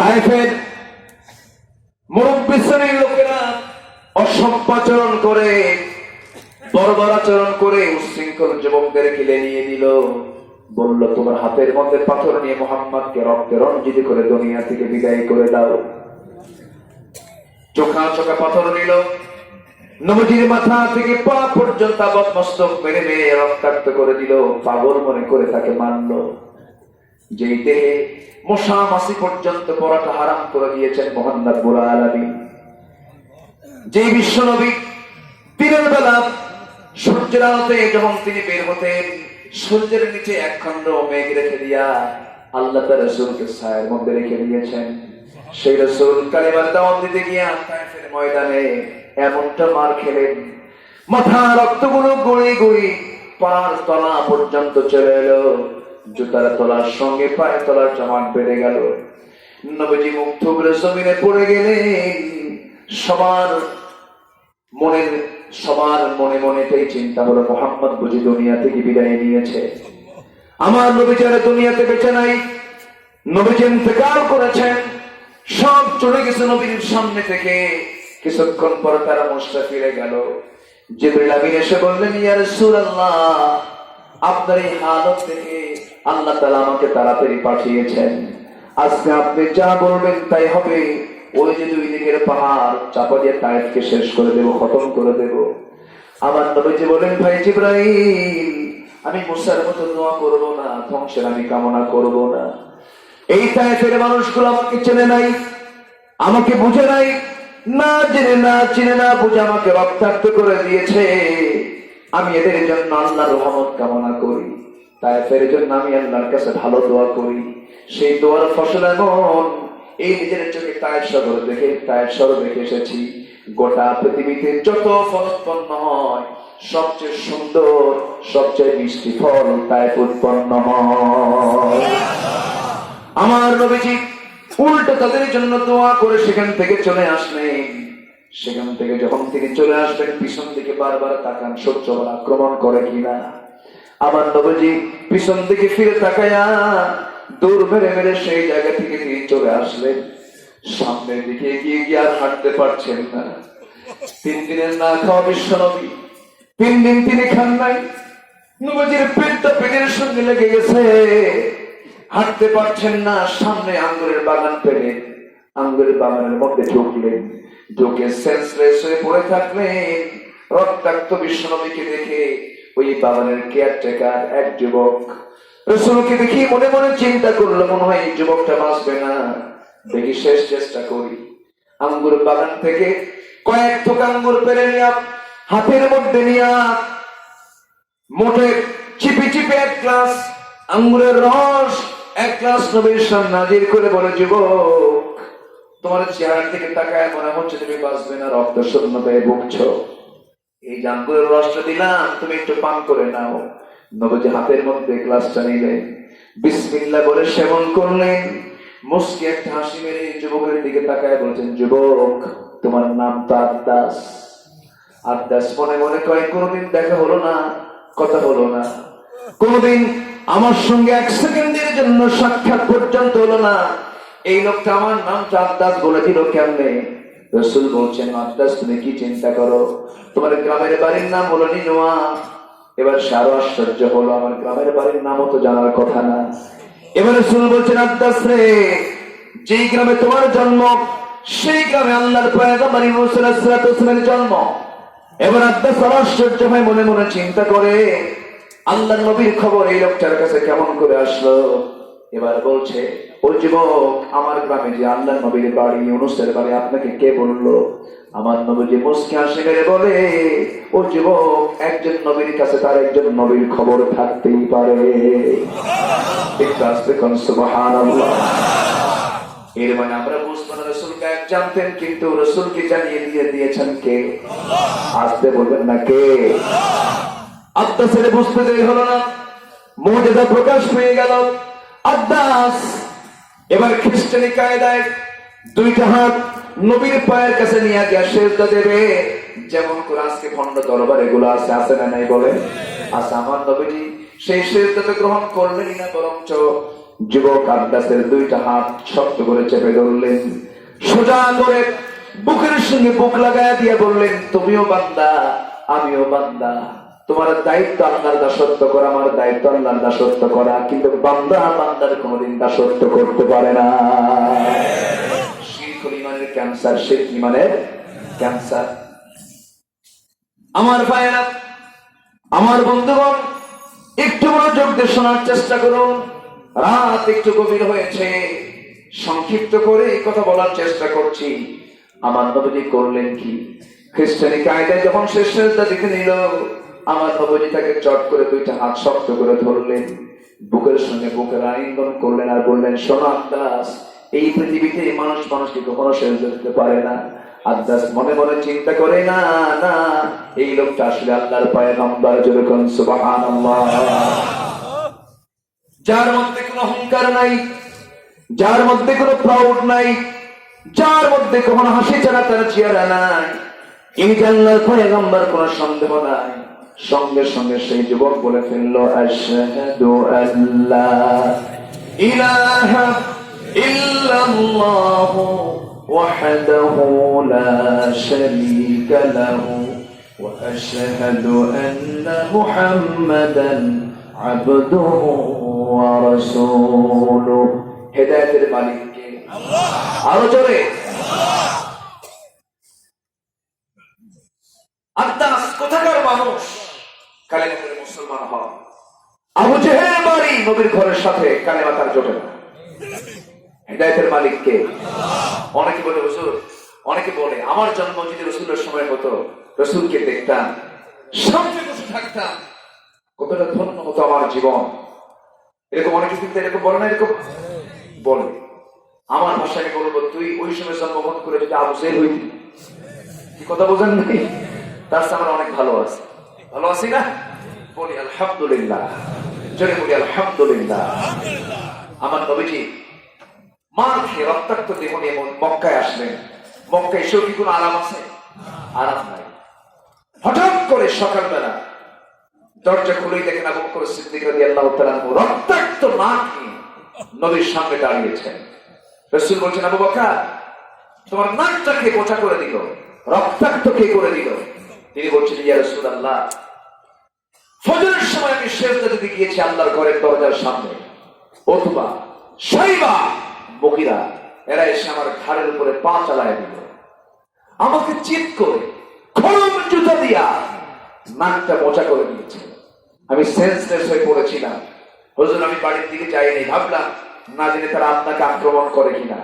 তায়েফের মুরব্বী শ্রেণীর লোকেরা অসভ্যাচরণ করে, বর্বরাচরণ করে উচ্ছৃঙ্খল যুবকদের কিলে নিয়ে নিল। বলল, তোমার হাতের মধ্যে পাথর নিয়ে মুহাম্মদকে রক্তে রঞ্জিত করে দুনিয়া থেকে বিদায় করে দাও। চোখা চোখা পাথর নিল, নবীজির মাথা থেকে পা পর্যন্ত মস্তক মেরে মেরে রক্তাক্ত করে দিল। পাগল মনে করে তাকে মারল। যেই দেহে মশা মাছি পর্যন্ত পড়াটা হারাম করে দিয়েছেন মহান রব্বুল আলামিন, যে বিশ্ব নবী দিনের বেলা সূর্যের আলোতে যখন তিনি বের হতেন, সূর্যের নিচে একখণ্ড মেঘ রেখে দিয়া আল্লাহ তার রাসূলকে ছায়ার মধ্যে রেখে দিয়েছেন। সেই রাসূল কালিমার দাওয়াত দিতে গিয়া তায়েফের ময়দানে এমনটা মার খেলেন, মাথা রক্তগুলো গড়ি গড়ি পার তলা পর্যন্ত চলে এলো। জুতার তলার সঙ্গে পায়ের তলার জমাট বেড়ে গেল। নবীজি মুখ থুবড়ে জমিনে পড়ে গেলেন। সবার মনে মনে এই চিন্তা হলো, মুহাম্মদ বুঝি দুনিয়া থেকে বিদায় নিয়েছে, আমার নবী যারা দুনিয়াতে বেঁচে নাই, নবীজি ইন্তেকাল করেছেন, সব চলে গেছে নবীর সামনে থেকে। কিছুক্ষণ পর তারা মশরা ফিরে গেল। জিবরিল আমিন এসে বললেন, ইয়া রাসূলুল্লাহ, আপনার এই হালত থেকে আল্লাহ তাআলা আমাকে তাড়াতাড়ি পাঠিয়েছেন। আজকে আপনি যা বলবেন তাই হবে। ওই যে দুই দিকের পাহাড় চাপা দিয়ে তায়েফকে শেষ করে দেব, খতম করে দেব। আমার নবীজি বলেন, ভাই জিবরাইল, আমি মুসার মতো দোয়া করব না, ধ্বংসের আমি কামনা করব না। এই তায়েফের মানুষগুলো আমাকে চেনে নাই, আমাকে বুঝে নাই, না জেনে না চিনে না বুঝে আমাকে রক্তাক্ত করে দিয়েছে। আমি এদের জন্য আল্লাহর রহমত কামনা করি, তায়েফের জন্য আমি আল্লাহর কাছে ভালো দোয়া করি। সেই দোয়ার ফসল এমন, এই নিজের চোখে তায়েফ শহর দেখে এসেছি। গোটা পৃথিবীতে যত ফল উৎপন্ন হয়, সবচেয়ে সুন্দর সবচেয়ে মিষ্টি ফল তায়েফ উৎপন্ন হয়। আমার নবীজি উল্টো তাদের জন্য দোয়া করে সেখান থেকে চলে আসলেন। সেখান থেকে যখন তিনি চলে আসবেন, পিছন দিকে বারবার তাকান, শত্রু আক্রমণ করে কিনা। আমার নবীজি পিছন দিকে ফিরে তাকায়া দৌড় মেরে মেরে সেই জায়গা থেকে তিনি চলে আসলেন। সামনের দিকে এগিয়ে গিয়ে আর হাঁটতে পারছেন না। 3 দিনের না খাওয়া বিশ্ব নবী, 3 দিন তিনি খান নাই। নবীজির পেটটা পেটের সঙ্গে লেগে গেছে, হাঁটতে পারছেন না। সামনে আঙ্গুরের বাগান পেলেন, আঙ্গুরের বাগানের মধ্যে ঢুকলেন, ঢুকে সেন্সলেস হয়ে পড়ে থাকলেন। রক্তাক্ত বিশ্ব নবীকে দেখে ওই বাগানের কেয়ারটেকার এক যুবক রাসূলকে দেখি মনে মনে চিন্তা করলো, মনে হয় এই যুবকটা বাঁচবে না, দেখি শেষ চেষ্টা করি। আঙ্গুর বাগান থেকে কয়েক থোকা আঙ্গুর পেরে নিয়ে হাতের মধ্যে নিয়ে মোটে চিপে চিপে 1 গ্লাস আঙ্গুরের রস 1 গ্লাস নবীর সামনে হাজির করে বলে, যুবক, তোমার চেহারা থেকে তাকায় মনে হচ্ছে তুমি বাঁচবে না, রক্ত শূন্যতায় ভুগছো। এই আঙ্গুরের রসটা দিলাম, তুমি একটু পান করে নাও। নবীজি হাতের মধ্যে গ্লাসটা নিলেন, বিসমিল্লাহ বলে সেবন করলেন। মুস্কি একটা হাসি মেরে যুবকের দিকে তাকায় বলছেন, যুবক, তোমার নাম তো আদ্দাস। আদ্দাস মনে মনে কয়, কোনদিন দেখা হলো না, কথা হলো না, কোনদিন আমার সঙ্গে 1 সেকেন্ডের জন্য সাক্ষাৎ পর্যন্ত হলো না। এই লোকটা আমার নামটা আদ্দাস বলে দিল কেমনে? রাসূল বলছেন, আদ্দাস, তুমি কি চিন্তা করো? তোমার গ্রামের বাড়ির নাম হলো নিনোয়া। এবার আরো আশ্চর্য হলো, আমার গ্রামের বাড়ির নামও তো জানার কথা না। এবার রাসূল বলছেন, আদ্দাস রে, যেই গ্রামে তোমার জন্ম, সেই গ্রামে আল্লাহর পয়গম্বর মুসা আলাইহিস সালাতু ওয়াস সালামের জন্ম। এবার আদ্দাস আশ্চর্য হয়ে মনে মনে চিন্তা করে, আল্লাহর নবীর খবর এই লোকটার কাছে কেমন করে আসলো? এবার বলছে, ও যুবক, আমার গ্রামে যে আল্লাহর নবীর বাড়ি, ইউনূসের বাড়ি, আপনাকে কে বললো? আমার নবীজি মুস্কি হাসি মেরে বলে, ও যুবক, একজন নবীর কাছে তার একজন নবীর খবর থাকতেই পারে। সুবহানাল্লাহ। এর মানে আমরা বুঝবো না রাসূল গায়েব জানতেন, কিন্তু রাসূলকে জানিয়ে দিয়েছেন কে? আসতে বলবেন না কে? আদ্দাসের বুঝতে দেরি হলো না, মুজিজা প্রকাশ পেয়ে গেল। আদ্দাস এবার খ্রিস্টানি কায়দায় 2টা হাত নবীর পায়ের কাছে নিয়ে গিয়ে সেজদা দেবে, যেমন করে আজকে খন্ড দরবার এগুলো আছে না নাই বলে? আচ্ছা, আমার নবীজি সেই সেজদাতে গ্রহণ করলেন না, বরঞ্চ যুবক আব্বাসের দুইটা হাত শক্ত করে চেপে ধরলেন, সোজা করে বুকের সঙ্গে বুক লাগায় দিয়ে বললেন, তুমিও বান্দা আমিও বান্দা, তোমার দায়িত্ব আল্লাহর দাসত্ব করা, আমার দায়িত্ব আল্লাহর দাসত্ব করা, কিন্তু বান্দা বান্দার কোনোদিন দাসত্ব করতে পারে না। শিরকুল ঈমানের ক্যান্সার, শিরক ঈমানের ক্যান্সার। আমার ভাইয়েরা, আমার বন্ধুগণ, একটু মনোযোগ দিয়ে শোনার চেষ্টা করুন। রাত একটু গভীর হয়েছে, সংক্ষিপ্ত করে এই কথা বলার চেষ্টা করছি। আমার নবীজি করলেন কি? খ্রিস্টানি কায়দায় যখন শেষ সেজদা দিতে নিল, আমার নবীজি তাকে চট করে দুইটা হাত শক্ত করে ধরলেন, বুকের সঙ্গে বুকের আলিঙ্গন করলেন আর বললেন, শোনো আব্বাস, এই পৃথিবীতে মানুষ মানুষকে কখনো সেজদা দিতে পারে না। আব্বাস মনে মনে চিন্তা করে, না না, এই লোকটা আসলে আল্লাহর পয়গম্বর। যেরকম সুবহানাল্লাহ। যার মধ্যে কোনো অহংকার নাই, যার মধ্যে কোনো প্রাউড নাই, যার মধ্যে কখনো হাসি ছাড়া তার চেহারা নাই, এই আল্লাহর পয়গম্বর, কোনো সন্দেহ নাই। সঙ্গে সঙ্গে সেই যুবক বলে ফেললো, আশহাদু আল্লা ইলাহা ইল্লাল্লাহু ওয়াহদাহু লা শারীকা লাহু ওয়া আশহাদু আন্না মুহাম্মাদান আবদুহু ওয়া রাসূলুহু। হেদায়েতের মালিক কে? আল্লাহ। আরো জোরে আল্লাহ। আব্বাস কোথাকার মানুষ? কালেমা পড়ে মুসলমান হন। আবু জেহেল বাড়ি নবীর ঘরের সাথে, কালেমা তার জোটে না। হেদায়েতের মালিক কে? আল্লাহ। অনেকে বলে হুজুর, অনেকে বলে আমার জন্ম যদি রাসূলের সময় হতো, রাসূলকে দেখতাম, সামনে বসে থাকতাম, কতটা ধন্য হতো আমার জীবন। এরকম অনেকে কিন্তু এরকম বলে না, এরকম বলে। আমার ভাষায় বলবো, তুই ওই সময় জন্মগ্রহণ করে যদি আবু জেহেল হইতি, কি কথা বোঝেন নাই? তার আমার অনেক ভালো আছে, ভালো আছি না? বলি আলহামদুলিল্লাহ, জোরে বলি আলহামদুলিল্লাহ। আমার নবীজি মার খেয়ে রক্তাক্ত দেহ নিয়ে মক্কায় আসলেন। মক্কায় এসেও কি কোনো আরাম আছে? আরাম নাই। হঠাৎ করে সকালবেলা দরজা খুলেই দেখেন আবু বকর সিদ্দিক রাদিয়াল্লাহু তাআলা রক্তাক্ত নাক নিয়ে নবীর সামনে দাঁড়িয়েছেন। রাসূল বলছেন, আবু বকর, তোমার নাকটা কে বোঝা করে দিল? রক্তাক্ত কে করে দিল? তিনি বলছেন, ইয়া রাসূলুল্লাহ, ফজরের সময় আমি সেজদা দিতে গিয়েছি আল্লাহর ঘরের দরজার সামনে, অথবা শাইবা বকিরা এরা এসে আমার ঘাড়ের উপরে পা চালায় দিল, আমাকে চিৎ করে খড়ম জুতা দিয়া নাকটা মোচা করে দিয়েছে। আমি সেন্সলেস হয়ে পড়েছিলাম। হুজুর, আমি বাড়ির দিকে যাইনি, ভাবলাম না জেনে তারা আপনাকে আক্রমণ করে কিনা।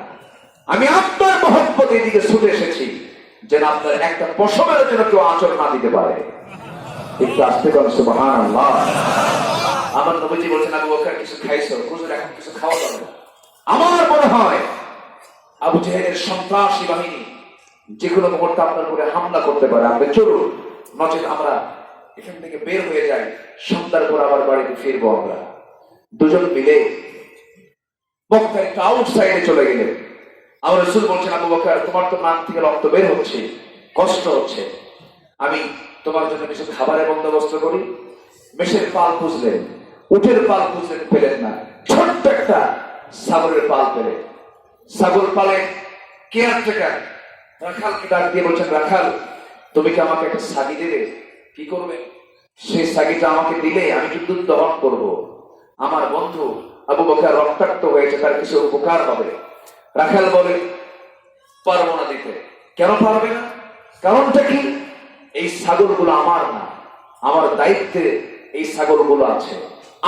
আমি আপনার মহব্বত এই দিকে ছুটে এসেছি, যেন আপনার একটা পশমের জন্য কেউ আঁচড় না দিতে পারে। একটু আসতে করেন সুবহানাল্লাহ। আমার নবীজি বলছেন, আবু বকর, কিছু খাইছো? হুজুর, এখন কিছু খাওয়া যাবে না। আমার মনে হয় আবু জেহেলের সন্ত্রাসী বাহিনী যে কোনো মুহূর্তে আপনার উপরে হামলা করতে পারে। আপনি চলুন, নচেত আমরা এখান থেকে বের হয়ে যাই, সন্ধ্যার পর আবার বাড়িতে ফিরবো। আমরা দুজন মিলে মক্কার একটু আউটসাইডে চলে গেলেন। আমার রাসূল বলছেন, আবু বকর, তোমার তো নাক থেকে রক্ত বের হচ্ছে, কষ্ট হচ্ছে, আমি তোমার জন্য কিছু খাবারের বন্দোবস্ত করি। মেষের পাল খুঁজলেন, উটের পাল খুঁজলেন, পেলেন না। ছোট্ট একটা ছাগলের পাল পেলেন। ছাগল পালে কেয়ারটেকার রাখালকে ডাক দিয়ে বলছেন, রাখাল, তুমি কি আমাকে একটা ছাগি দেবে? কি করবে? সেই ছাগিটা আমাকে দিলে আমি কি দুধ দহন করবো। আমার বন্ধু আবু বকর রক্তাক্ত হয়েছে, তার কিছু উপকার হবে। রাখাল বলে, পারবো না দিতে। কেন পারবে না? কারণটা কি? এই ছাগলগুলো আমার না, আমার দায়িত্বে এই ছাগলগুলো আছে।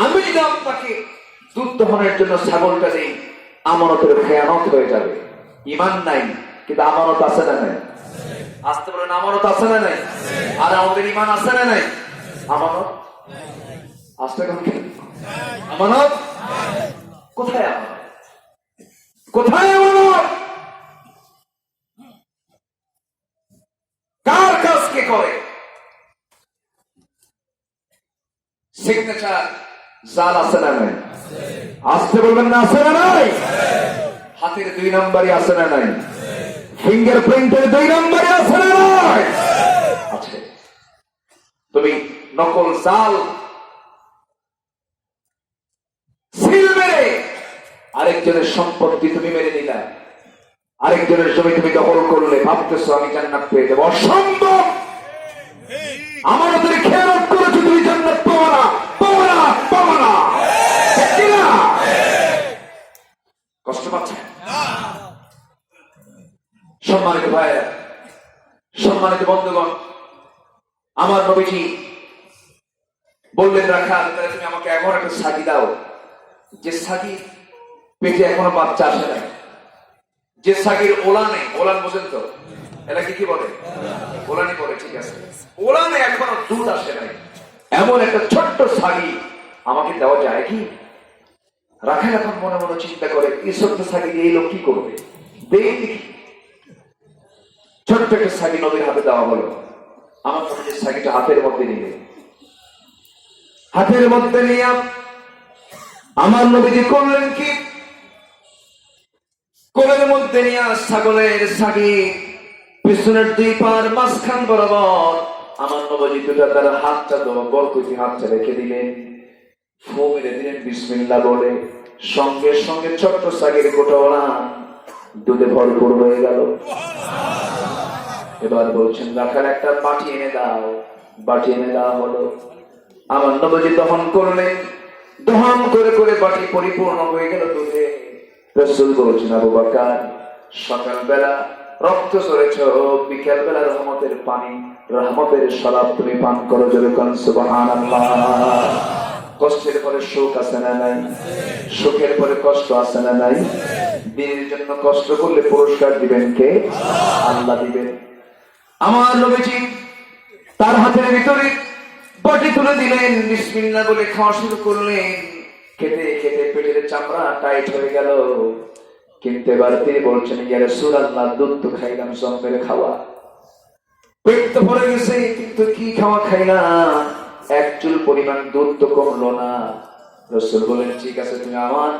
আমি যদি আপনাকে দুধ দহনের জন্য ছাগলটা দিই, আমানতের খেয়ানত হয়ে যাবে। ঈমান নাই, কিন্তু আমানত আছে না নাই? আসতে বলেন, আমানত আছে না নাই? আর আমাদের ঈমান আছে না নাই? আমানত আসতে কোন আমানত কোথায়? আমানত কোথায়? আমানত কার কাজ কে করে? সিগনেচার জাল আছে না নাই? আসতে বলবেন না, আছে না নাই? হাতের 2 নম্বরই আছে না নাই? ফিঙ্গারপ্রিন্টের 2 নম্বরই আছে না নাই? আছে। তুমি নকল জাল সিল মেরে আরেকজনের সম্পত্তি তুমি মেরে নিলা, আরেকজনের জমি তুমি দখল করলে, ভাবতেছো আমি জান্নাত পেয়ে যাবো। অসম্ভব। আমার ওদের খেয়ালত করেছো, তুমি জান্নাত পাবো না, পাবো না, পাবো না। ঠিক না? কষ্ট পাচ্ছে? সম্মানিত ভাইয়েরা, সম্মানিত বন্ধুগণ, আমার নবীজি বললেন, রাখাল তুমি আমাকে এমন একটা ছাগি দাও যে ছাগি পেটে এখনো বাচ্চা আসে নাই, যে ছাগির ওলা নেই। ওলান বোঝেন তো? এলাকি কি বলে? ওলানি বলে, ঠিক আছে। ওলানে এখনো দুধ আসে নাই, এমন একটা ছোট্ট ছাগি আমাকে দেওয়া যায় কি? রাখাল এখন মনে মনে চিন্তা করে, এই ছোট্ট ছাগি দিয়ে এই লোক কি করবে, দেখি। ছোট্ট একটা ছাগি নবীর হাতে দেওয়া হলো। আমার মনে যে ছাগিটা হাতের মধ্যে নিয়ে, হাতের মধ্যে নিয়ে আমার নবীজি করলেন কি, কোলের মধ্যে নিয়ে ছাগলের ছাগি পিছনের দুই পার মাঝখান বরাবর আমার নবীজি দুটা তার হাতটা দেওয়া বরকতি হাতটা রেখে দিলেন, ফু মেরে দিলেন বিসমিল্লাহ বলে। সঙ্গে সঙ্গে ছোট্ট ছাগির গোটা দুধে ভরপুর হয়ে গেল। এবার বলছেন, রাখাল একটা বাটি এনে দাও। বাটি এনে দেওয়া হলো। আমার নবীজি দহন করলেন, দহন করে করে বাটি পরিপূর্ণ হয়ে গেল দুধে। রাসূল বলছেন, আবু বকর সকালবেলা রক্ত ঝরেছ, বিকেল বেলা রহমতের পানি, রহমতের শরাব তুমি পান করো। জোরে কোন সুবহানাল্লাহ। কষ্টের পরে সুখ আছে না নাই? সুখের পরে কষ্ট আছে না নাই? দিনের জন্য কষ্ট করলে পুরস্কার দিবেন কে? আল্লাহ দিবেন। আমার নবীজি তার হাতের ভিতরে বাটি তুলে দিলেন, বিসমিল্লাহ বলে খাওয়া শুরু করলেন। খেতে খেতে পেটের চামড়া টাইট হয়ে গেল। কিন্তু এবার তিনি বলছেন, ইয়া রাসূলুল্লাহ, দুধ তো খাইলাম, জন্মের খাওয়া, পেট তো ভরে গেছে, কিন্তু কি খাওয়া খাইলাম, এক চুল পরিমাণ দুধ তো কমলো না। রাসূল বলেন, ঠিক আছে, তুমি আমার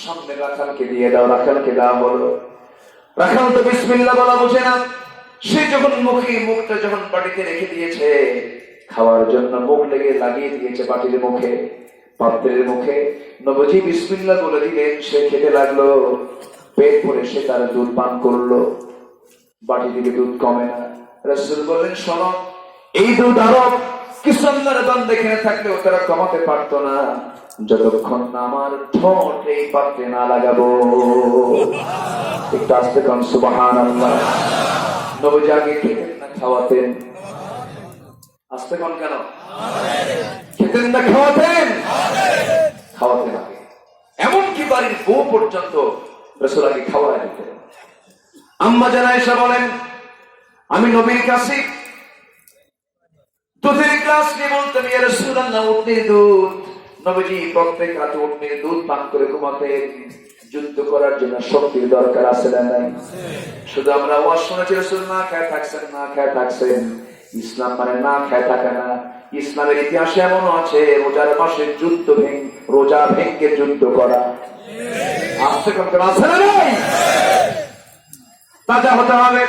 সামনে রাখালকে দিয়ে দাও। রাখালকে দেওয়া হলো। রাখাল তো বিসমিল্লাহ বলা বোঝে না। সে যখন মুখটা যখন বাটিতে রেখে দিয়েছে, খাওয়ার জন্য মুখ লাগিয়ে দিয়েছে বাটির মুখে, পাত্রের মুখে। নবীজি বিসমিল্লাহ বলে দিলেন, সে খেতে লাগলো। পেট ভরে সে তার দুধ পান করলো। বাটি থেকে দুধ কমে না। রাসূল বললেন, শোনো, এই দুধ আরো কিছু আল্লাহর বান্দা এখানে থাকলেও তারা কমাতে পারতো না, যতক্ষণ না আমার ঠোঁট এই পাত্রে না লাগাবো। একটু আস্তে কোন সুবহানাল্লাহ। নবীজি আগে খেতেন না খাওয়াতেন? আস্তে কোন কেন? খেতেন না খাওয়াতেন? খাওয়াতেন আগে। এমনকি বাড়ির বউ পর্যন্ত রাসূল আগে খাওয়ায় দিতেন। আম্মা জান আয়েশা বলেন, আমি নবীর কাছে দুধের গ্লাস নিয়ে বলতেন, ইয়া রাসূলুল্লাহ, উটনির দুধ। নবীজি প্রত্যেক রাতে উটনির দুধ পান করে ঘুমাতেন। যুদ্ধ করার জন্য শক্তির দরকার আছে না নাই? শুধু আমরা ওয়াজ শুনেছি, রাসূল না খেয়ে থাকছেন, না খেয়ে থাকছেন। ইসলাম মানে না খেয়ে থাকা না। ইসলামের ইতিহাসে এমনও আছে, রোজার মাসে রোজা ভেঙ্গে যুদ্ধ করা। আসতে করতে আছে না নাই? তাজা হতে হবে,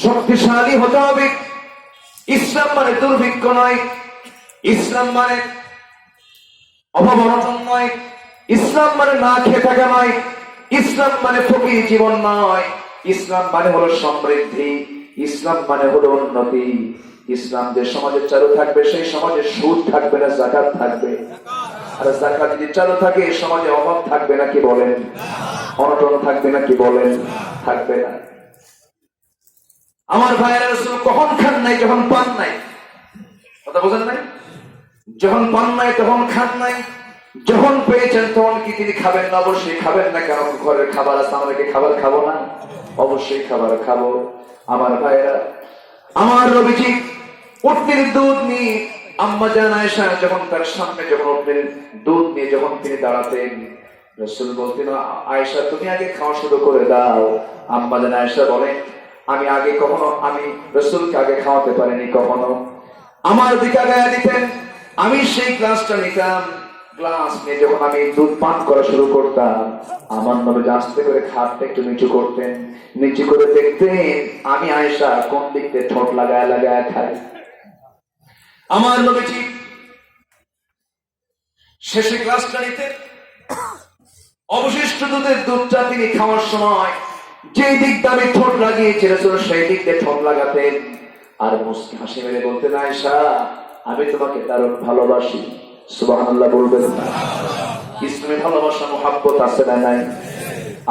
শক্তিশালী হতে হবে। ইসলাম মানে দুর্ভিক্ষ নয়, ইসলাম মানে অভাব-অনটন নয়, ইসলাম মানে না খেয়ে থাকা নয়, ইসলাম মানে ফকির জীবন নয়, ইসলাম মানে হলো সমৃদ্ধি, ইসলাম মানে হলো উন্নতি। ইসলাম যে সমাজে চালু থাকবে, সেই সমাজে সুদ থাকবে না, যাকাত থাকবে। আর যাকাত যদি চালু থাকে, সমাজে অভাব থাকবে না, কি বলেন? অনটন থাকবে না, কি বলেন? থাকবে না। আমার ভাইয়েরা, রাসূল কখন খান নাই? যখন পান নাই। কথা বোঝেন নাই? যখন পান নাই তখন খান নাই, যখন পেয়েছেন তখন কি তিনি খাবেন না? অবশ্যই খাবেন না। কারণ ঘরের খাবার আছে, আমাদেরকে খাবার খাবো না? অবশ্যই খাবার খাবো। আমার ভাইয়েরা, আমার নবীজি উটনির দুধ নিয়ে আম্মা জান আয়েশা যখন তার সামনে যখন উটনির দুধ নিয়ে যখন তিনি দাঁড়াতেন, রাসূল বলতেন, আয়েশা তুমি আগে খাওয়া শুরু করে দাও। আম্মা জান আয়েশা বলেন, আমি রাসূলকে আগে খাওয়াতে পারিনি কখনো। আমার দিকে গায়ে দিতেন, আমি সেই গ্লাসটা নিতাম। গ্লাস নিয়ে যখন আমি দুধ পান করা শুরু করতাম, আমার নবী আস্তে করে খাটটা একটু নিচু করতেন। নিচু করে দেখতেন আমি আয়েশা কোন দিক থেকে ঠোঁট লাগায় খাই। আমার নবীজি শেষে গ্লাসটা নিতেন, অবশিষ্ট দুধের দুধটা তিনি খাওয়ার সময় যে দিক দিয়ে আমি ঠোঁট লাগিয়েছিল সেই দিক দিয়ে ঠোঁট লাগাতেন আর মুস্কি হাসি মেরে বলতেন, আয়েশা আমি তোমাকে দারুণ ভালোবাসি। সুবহানাল্লাহ বলবেন না? ইসলামে ভালোবাসা মুহাব্বত আছে না নাই?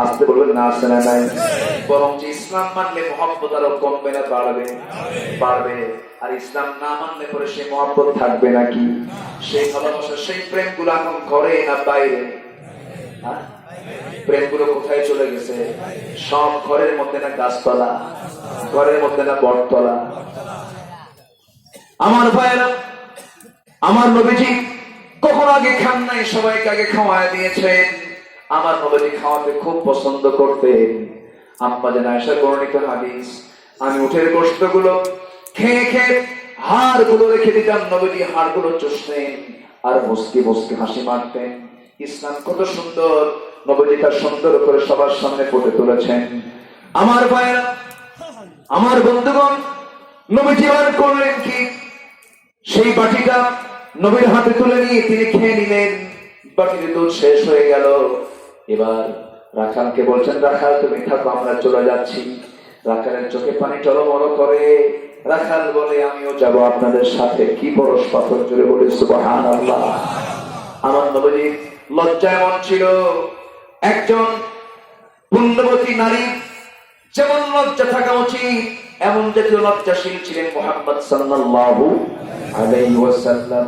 আসতে বলবেন না আছে না নাই? বরং যে ইসলাম মানলে মুহাব্বত আরো কমবে না বাড়বে? বাড়বে। আর ইসলাম না মানলে পরে সেই মুহাব্বত থাকবে নাকি? সেই ভালোবাসা সেই প্রেম গুলো এখন ঘরে না বাইরে? প্রেম গুলো কোথায় চলে গেছে? সব ঘরের মধ্যে না গাছতলা, ঘরের মধ্যে না বটতলা। আমার ভাইয়েরা, আমার নবীজি কখন আগে খান নাই, সবাইকে আগে খাওয়ায় দিয়েছেন। আমার নবীজি খাওয়াতে খুব পছন্দ করতেন। আম্মা জান আয়েশার বর্ণিত হাদিস, আমি উটের গোশত গুলো খেয়ে খেয়ে হাড় গুলো রেখে দিতাম, নবীজি হাড় গুলো চুষতেন আর মুস্কি মুস্কি হাসি মারতেন। ইসলাম কত সুন্দর, নবীজি তার সুন্দর করে সবার সামনে ফুটে তুলেছেন। আমার ভাইয়েরা, আমার বন্ধুগণ, নবীজি আর করলেন কি, সেই বাটিটা নবীর হাতে তুলে নিয়ে তিনি খেয়ে নিলেন। বাটিতে দুধ শেষ হয়ে গেল। এবার রাখালকে বলছেন, রাখাল তুমি থাকো, আমরা চলে যাচ্ছি। রাখালের চোখে পানি টলমল করে। রাখাল বলে, আমিও যাব আপনাদের সাথে। কি পরশ পাথর জুড়ে বলে সুবহানাল্লাহ। আমার নবীজি লজ্জা এমন ছিল, একজন পুণ্যবতী নারী যেমন লজ্জা থাকা উচিত এমন জাতীয় লজ্জাশীল ছিলেন মুহাম্মদ সাল্লাল্লাহু আলাইহি ওয়াসাল্লাম।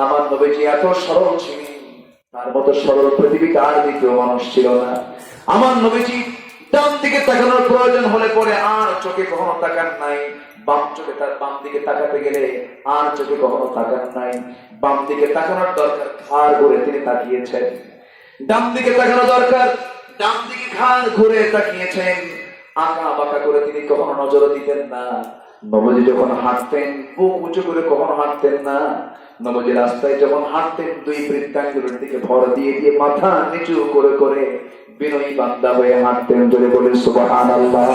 আমার নবীজি এত সরল ছিলেন, তার মতো সরল পৃথিবীতে আর দ্বিতীয় মানুষ ছিল না। আমার নবীজি ডান দিকে তাকানোর প্রয়োজন হলে পরে আর চোখে কখনো তাকান নাই। বাম চোখে তার বাম দিকে তাকাতে গেলে আর চোখে কখনো তাকান নাই। বাম দিকে তাকানোর দরকার, ঘাড় ঘুরে তিনি তাকিয়েছেন। ডান দিকে তাকানো দরকার, ডান দিকে ঘাড় ঘুরে তাকিয়েছেন। আঁকা বাঁকা করে তিনি কখনো নজর দিতেন না। নবজি যখন হাঁটতেন বুক উঁচু করে কখনো হাঁটতেন না। নবজি রাস্তায় যখন হাঁটতেন দুই বৃত্তাঙ্গুলোর দিকে ভর দিয়ে দিয়ে মাথা নিচু করে করে বিনয়ী বান্দা হয়ে হাঁটতেন। জোরে বলে সুবহানাল্লাহ।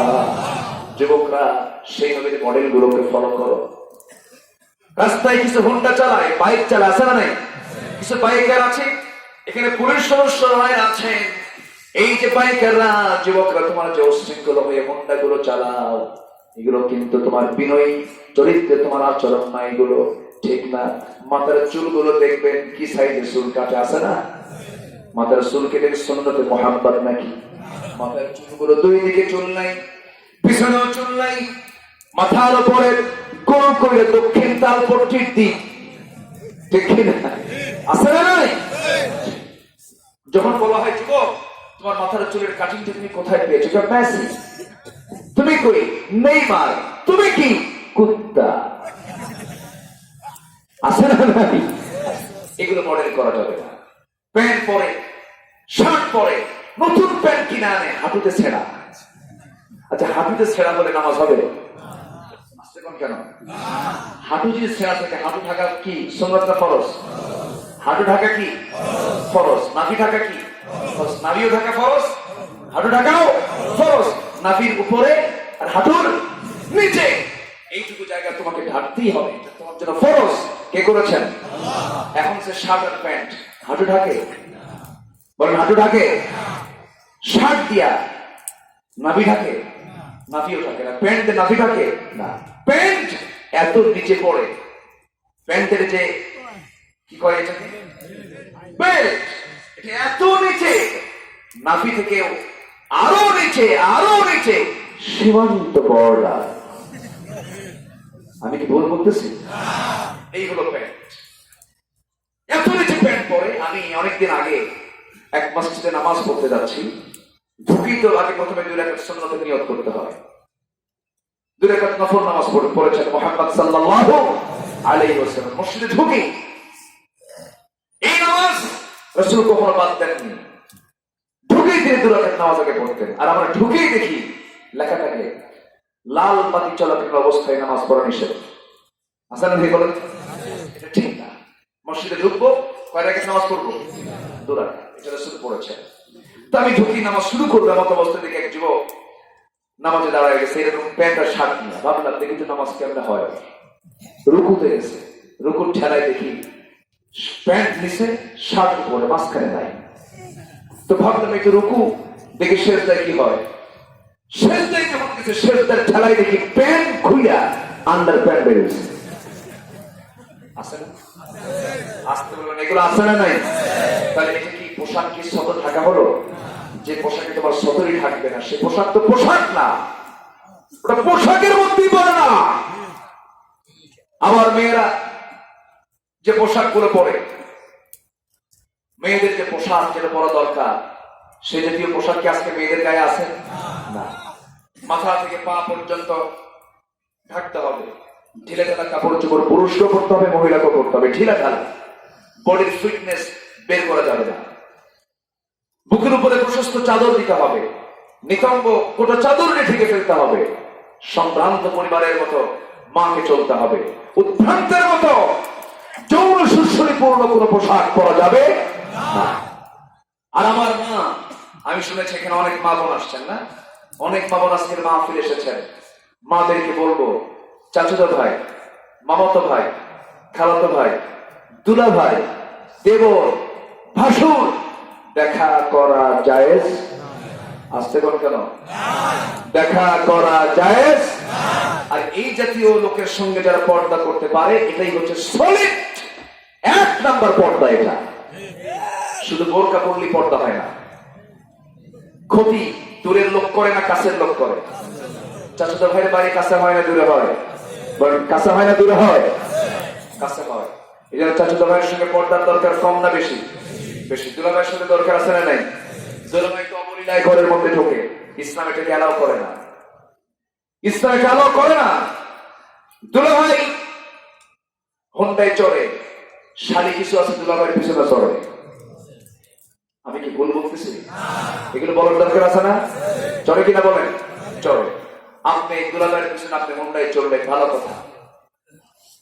যুবকরা, সেই নবীর মডেল গুলোকে ফলো করো। রাস্তায় কিছু হুন্ডা চালায়, বাইক চালায়, আছে না নাই? কিছু বাইকার আছে, এখানে পুলিশ সদস্য আছে। এই যে বাইকাররা, যুবকরা, তোমার যে উশৃঙ্খল হয়ে হুন্ডা গুলো চালাও, এগুলো কিন্তু তোমার বিনয়ী চরিত্রে তোমার আচরণ না, এগুলো ঠিক না। মাথার চুলগুলো দেখবেন কি সাইজের চুল কাটে, আছে না? মাথার চুল কেটে সুন্নতে মুহাব্বত নাকি? মাথার চুলগুলো দুই দিকে চুল নাই, পিছনেও চুল নাই, মাথার উপরে গোল করে দক্ষিণ তালপট্টির দিক, ঠিক না? আছে না নাই? যখন বলা হয় যুবক তোমার মাথার চুলের কাটিংটা তুমি কোথায় পেয়েছো, মেসি, তুমি কই নেইমার, তুমি কি কুত্তা, আছে না নাই? এগুলো মডেল করা যাবে না। প্যান্ট পরে, শার্ট পরে, নতুন প্যান্ট কিনে আনে, হাঁটুতে ছেঁড়া। আচ্ছা, হাঁটুতে ছেঁড়া বলে নামাজ হবে? আসতে কোন কেন? হাঁটু যদি ছেঁড়া থাকে, হাঁটু ঢাকা কি সুন্নাত না ফরজ? হাঁটু ঢাকা কি ফরজ? নাভি ঢাকা কি ফরজ? নাভিও ঢাকা ফরজ, হাঁটু ঢাকাও ফরজ। নাভির উপরে আর হাঁটুর নিচে এইটুকু জায়গা তোমাকে ঢাকতেই হবে, তোমার জন্য ফরজ। কে করেছেন? এখন সে শার্ট আর প্যান্ট হাঁটু ঢাকে, বলেন হাঁটু ঢাকে? শার্ট দিয়া নাভি ঢাকে? নাভিও ঢাকে না। প্যান্ট নাভি ঢাকে না। প্যান্ট এত নিচে পড়ে, প্যান্টের যে কি করে এটাকে বেল্ট, এটা এত নিচে, নাভি থেকে আরো নিচে, আরো নিচে, সীমান্ত বর্ডার। আমি কি ভুল বলতেছি? এই হলো প্যান্ট। এত নিচে প্যান্ট পরে। আমি অনেকদিন আগে এক মসজিদে নামাজ পড়তে যাচ্ছি, ঢুকি তো আগে প্রথমে 2 রাকাত সুন্নতের নিয়ত করতে হয়। 2 রাকাত নফল নামাজ পড়েছেন মুহাম্মদ সাল্লাল্লাহু আলাইহি ওয়াসাল্লাম। মসজিদে ঢুকি, এই নামাজ রাসূল কখনো বাদ দেননি। ঢুকেই তিনি 2 রাকাত নামাজ আগে পড়তেন। আর আমরা ঢুকেই দেখি লেখা থাকে লাল বাতি চলাকালীন অবস্থায় নামাজ পড়া নিষেধ। আসলে কি বলেন? এটা ঠিক না। মসজিদে ঢুকবো, কয় রাকাত নামাজ পড়বো? 2 রাকাত। এটা রাসূল পড়েছেন। তো আমি ঢুকি, নামাজ শুরু করবো, এমন অবস্থা দেখে এক যুবক নামাজে দাঁড়ায় গেছে, এরকম প্যান্ট আর শার্ট নিয়ে। ভাবলাম দেখি তো নামাজ কেমন হয়। রুকুতে গেছে, রুকুর ঠেলায় দেখি প্যান্ট নিচে, শার্ট উপরে, মাঝখানে নাই। তো ভাবলাম একটু রুকু দেখি সেজদায় কি হয়। সেজদায় যখন কিছু সেজদার ঠেলাই দেখি প্যান্ট খুইয়া আন্ডার প্যান্ট বেরিয়েছে। আছে না? আসতে বলবেন এগুলো আছে না নাই? তাহলে এটা কি পোশাক কি সতর ঢাকা হলো? যে পোশাকে তোমার সতরই থাকবে না সে পোশাক তো পোশাক না, ওটা পোশাকের মধ্যেই পড়ে না। আমার মেয়েরা যে পোশাক গুলো পরে, মেয়েদের যে পোশাক যেটা পরা দরকার সে জাতীয় পোশাক কি আজকে মেয়েদের গায়ে আছে না? মাথা থেকে পা পর্যন্ত ঢাকতে হবে, ঢিলে ঢালা কাপড় চোপড় পুরুষকেও পড়তে হবে মহিলাকেও পড়তে হবে, ঢিলা ঢালা, বডির ফিটনেস বের করা যাবে না। বুকের উপরে প্রশস্ত চাদর দিতে হবে, নিতম্ব গোটা চাদর ঢেকে ফেলতে হবে। সম্ভ্রান্ত পরিবারের মতো মাকে চলতে হবে, উদ্ভ্রান্তের মতো যৌন সুশ্রীপূর্ণ কোন পোশাক পরা যাবে না। আর আমার মা, আমি শুনেছি এখানে অনেক মা বোন আসছেন না, অনেক মা বোন আজকের মাহফিল এসেছেন। মাদেরকে বলবো, চাচুদা ভাই, মামাতো ভাই, খালাতো ভাই, দুলা ভাই, দেবর, ভাসুর দেখা করা জায়েজ? আসতে কোন কেন? দেখা করা জায়েজ। আর এই জাতীয় লোকের সঙ্গে যারা পর্দা করতে পারে এটাই হচ্ছে সলিড 1 নাম্বার পর্দা। এটা শুধু বোরকা পড়লেই পর্দা হয় না। ক্ষতি দূরের লোক করে না কাছের লোক করে? চাচুদা ভাইয়ের বাড়ি কাছে হয় না দূরে হয়? কাছে হয় না দূরে হয়? কাছে হয়। এই জন্য চাচুদা ভাইয়ের সঙ্গে পর্দার দরকার কম না বেশি? বেশি। দুলা ভাইয়ের সঙ্গে দরকার আছে না নাই? দুলা ভাই তো অবলীলায় ঘরের মধ্যে ঢোকে, ইসলাম এটাকে অ্যালাউ করে না। ইসলাম এটা অ্যালাউ করে না। দুলা ভাই হোন্ডায় চড়ে, শালি কিছু আছে দুলা ভাইয়ের পিছনে চড়ে। আমি কি ভুল বলতেছি? এগুলো বলার দরকার আছে না? চড়ে কিনা বলেন? চড়ে। আপনি দুলা ভাইয়ের পিছনে আপনি হোন্ডায় চড়লেন, ভালো কথা।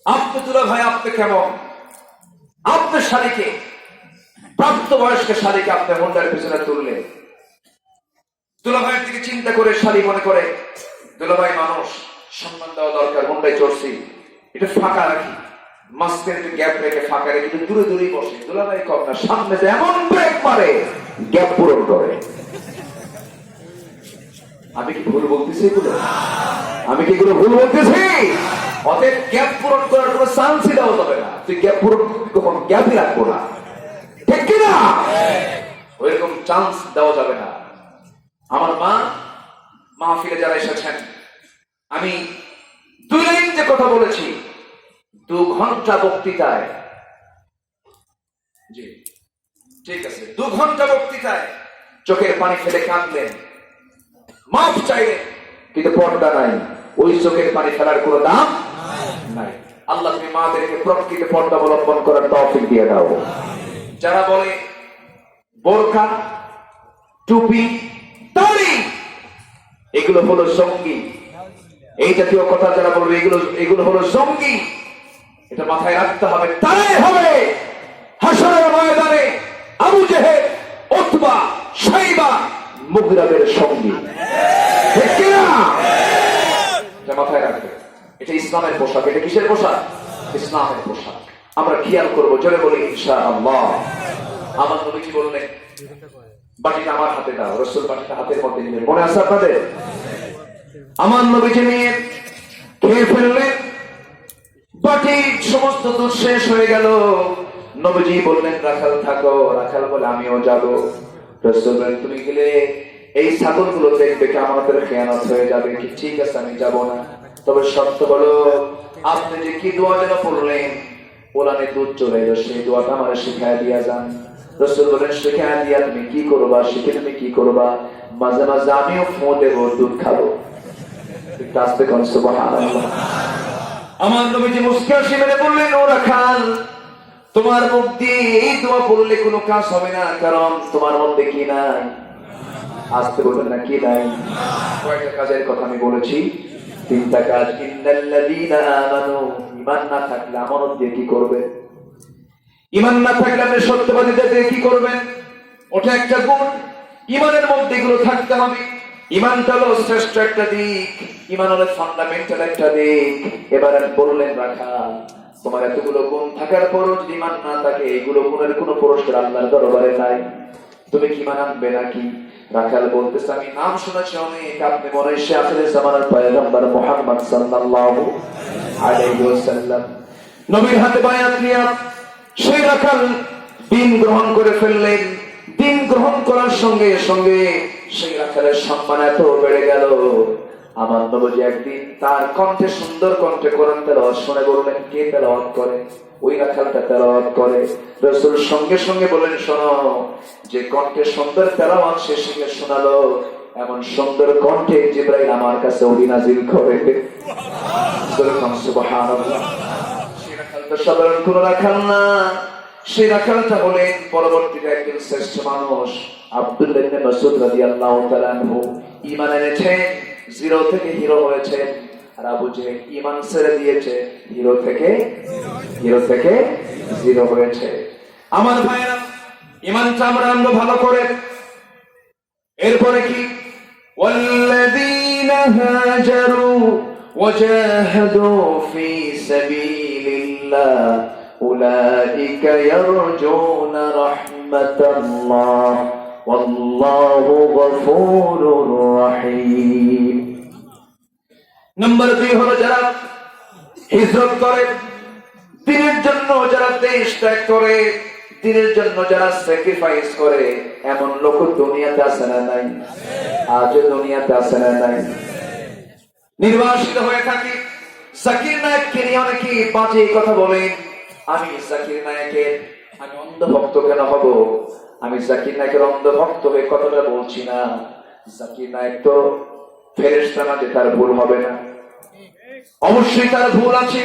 আপনি দুলা ভাই আপনি কেমন? আপনার শালিকে, প্রাপ্তবয়স্ক শালিকে আপনি হোন্ডার পিছনে তুললেন। দুলাভাইয়ের দিকে চিন্তা করে শালি মনে করে দুলাভাই মানুষ, সম্মান দেওয়া দরকার, হোন্ডায় চড়ছি, এটা ফাঁকা রাখি, মাঝখানে একটু গ্যাপ রেখে ফাঁকা রেখে একটু দূরে দূরেই বসে। দুলাভাই কম না, সামনে এমন ব্রেক মারে গ্যাপ পূরণ করে। আমি কি ভুল বলতেছি এগুলো? আমি কি এগুলো ভুল বলতেছি? অতএব গ্যাপ পূরণ করার কোনো চান্সই দেওয়া যাবে না। তুই গ্যাপ পূরণ কখন গ্যাপই রাখবো না, ঠিক কিনা? ওইরকম চান্স দেওয়া যাবে না। আমার মা মাহফিলে যারা এসেছেন, আমি 2 লাইন যে কথা বলেছি 2 ঘন্টা বক্তৃতায়, জি ঠিক আছে, 2 ঘন্টা বক্তৃতায় চোখের পানি ফেলে কাঁদলেন, মাফ চাইলেন, কিন্তু পর্দা নাই। ওই চোখের পানি ফেলার কোনো দাম নাই। আল্লাহ তুমি মাদেরকে প্রকৃত পর্দা অবলম্বন করার তৌফিক দিয়ে দাও। যারা বলে বোরকা, টুপি, দাড়ি এগুলো হলো জঙ্গি, এই জাতীয় কথা যারা বলবে এগুলো হলো জঙ্গি, এটা মাথায় রাখতে হবে। তারাই হবে হাশরের ময়দানে আবু জেহেল, উতবা, শাইবা, মুগরাবের সঙ্গী, ঠিক কি না? এটা মাথায় রাখবে। এটা ইসলামের পোশাক। এটা কিসের পোশাক? ইসলামের পোশাক। আমরা খেয়াল করবো, জোরে বলি ইনশাআল্লাহ। আমার নবীজি বললেন, বাটিটা আমার হাতে দাও। রাসূল বাটিটা হাতের মধ্যে নিলেন, মনে আছে আপনাদের? আমার নবীজি নিয়ে খেয়ে ফেললেন, বাটি সমস্ত দুধ শেষ হয়ে গেল। নবীজি বললেন, রাখাল থাকো। রাখাল বলে, আমিও যাবো। রাসূল বলেন, তুমি গেলে এই ছাগলগুলো দেখবে কি আমাদের খেয়ানত হয়ে যাবে কি? ঠিক আছে, আমি যাব না, তবে শর্ত হলো আপনি যে কি দোয়া যেন পড়লেন, ওলানে দুধ চলে এলো, সেই দোয়াটা আমার শিখায় দিয়া যান। রাসূল বলেন, শিখায় দিয়া তুমি কি করবা? শিখে তুমি কি করবা? মাঝে মাঝে আমিও ফোঁ দেবো, দুধ খাবো। আস্তে কোন সুবহানাল্লাহ। আমার নবীজি মুস্কি হাসি মেরে বললেন, ও রাখাল, তোমার মুখ দিয়ে এই দোয়া পড়লে কোনো কাজ হবে না, কারণ তোমার মধ্যে কি নাই? আসতে বলবেন না, কি নাই? কয়েকটা কাজের কথা আমি বলেছি, 3টা কাজ। ইন্নাল্লাযীনা আমানু, ঈমান না থাকলে আমানত দিয়ে কি করবে? ঈমান না থাকলে আপনি সত্যবাদীদের দিয়ে কি করবেন? ওটা একটা গুণ। ঈমানের মধ্যে এগুলো থাকতে হবে। ঈমানটা হলো শ্রেষ্ঠ একটা দিক, ঈমান হলো ফান্ডামেন্টাল একটা দিক। এবারে বললেন, রাখাল, তোমার এতগুলো গুণ থাকার পরও যদি ঈমান না থাকে, এগুলো গুণের কোনো পুরস্কার আল্লাহর দরবারে নাই। তুমি কি মান আনবে নাকি? রাখাল বলতেছে, আমি নাম শুনেছি অনেক, আপনি মনে হয় আখিরের জামানার পয়গম্বর মুহাম্মদ সাল্লাল্লাহু আলাইহি ওয়াসাল্লাম। নবীর হাতে বায়াত নিয়ে সেই রাখাল দিন গ্রহণ করে ফেললেন। দিন গ্রহণ করার সঙ্গে সঙ্গে সেই রাখালের সম্মান এত বেড়ে গেল, আমার নবী একদিন তার কণ্ঠে, সুন্দর কণ্ঠে কোরআন তেলাওয়াত শুনে বললেন, কে তেলাওয়াত করে? ওই রাখালটা তেলাওয়াত করে। রাসূল সঙ্গে সঙ্গে বলেন, শোনো, যে কণ্ঠে সুন্দর তেলাওয়াত সে শিখে শোনালো, এমন সুন্দর কণ্ঠে জিবরাইল আমার কাছে ওহী নাযিল করে। সুবহানাল্লাহ। সেই রাখালটা সাধারণ কোন রাখাল না, সেই রাখালটা হলেন পরবর্তীতে একজন শ্রেষ্ঠ মানুষ, আব্দুল্লাহ ইবনে মাসউদ রাদিয়াল্লাহু তাআলা আনহু। ঈমান এনেছেন, জিরো থেকে হিরো হয়েছে। আর আবু জেহেল ঈমান ছেড়ে দিয়েছে, হিরো থেকে জিরো হয়েছে। আমার ভাইরা, ঈমানটা আমরা আনবো ভালো করে। এরপরে কি? ওয়াল্লাযীনা হাজারু ওয়াজাহাদু ফি সাবিলিল্লাহ উলাইকা ইয়ারজুনা রাহমাতাল্লাহ ওয়াল্লাহু গফুরুর রহিম। নম্বর 2 হলো যারা হিজরত করে, দ্বীনের জন্য যারা দেশ ত্যাগ করে, দ্বীনের জন্য যারা স্যাক্রিফাইস করে, এমন লোক দুনিয়াতে আছে না নাই? আজও দুনিয়াতে আছে না নাই? নির্বাসিত হয়ে থাকি। জাকির নায়েককে নিয়ে অনেকে বাজে কথা বলেন। আমি জাকির নায়েকের আমি অন্ধভক্ত কেন হব? আমি জাকির নায়েকের অন্ধভক্ত হয়ে কথাটা বলছি না। জাকির নায়েক তো ফেরেশতা না যে তার ভুল হবে না? অবশ্যই তার ভুল আছে,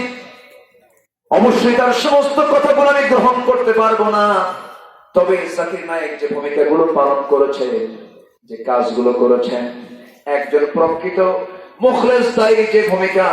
অবশ্যই তার সমস্ত কথাগুলো আমি গ্রহণ করতে পারবো না। তবে জাকির নায়েক যে ভূমিকাগুলো পালন করেছে, যে কাজগুলো করেছেন, একজন প্রকৃত মুখলেস দায়ী যে ভূমিকা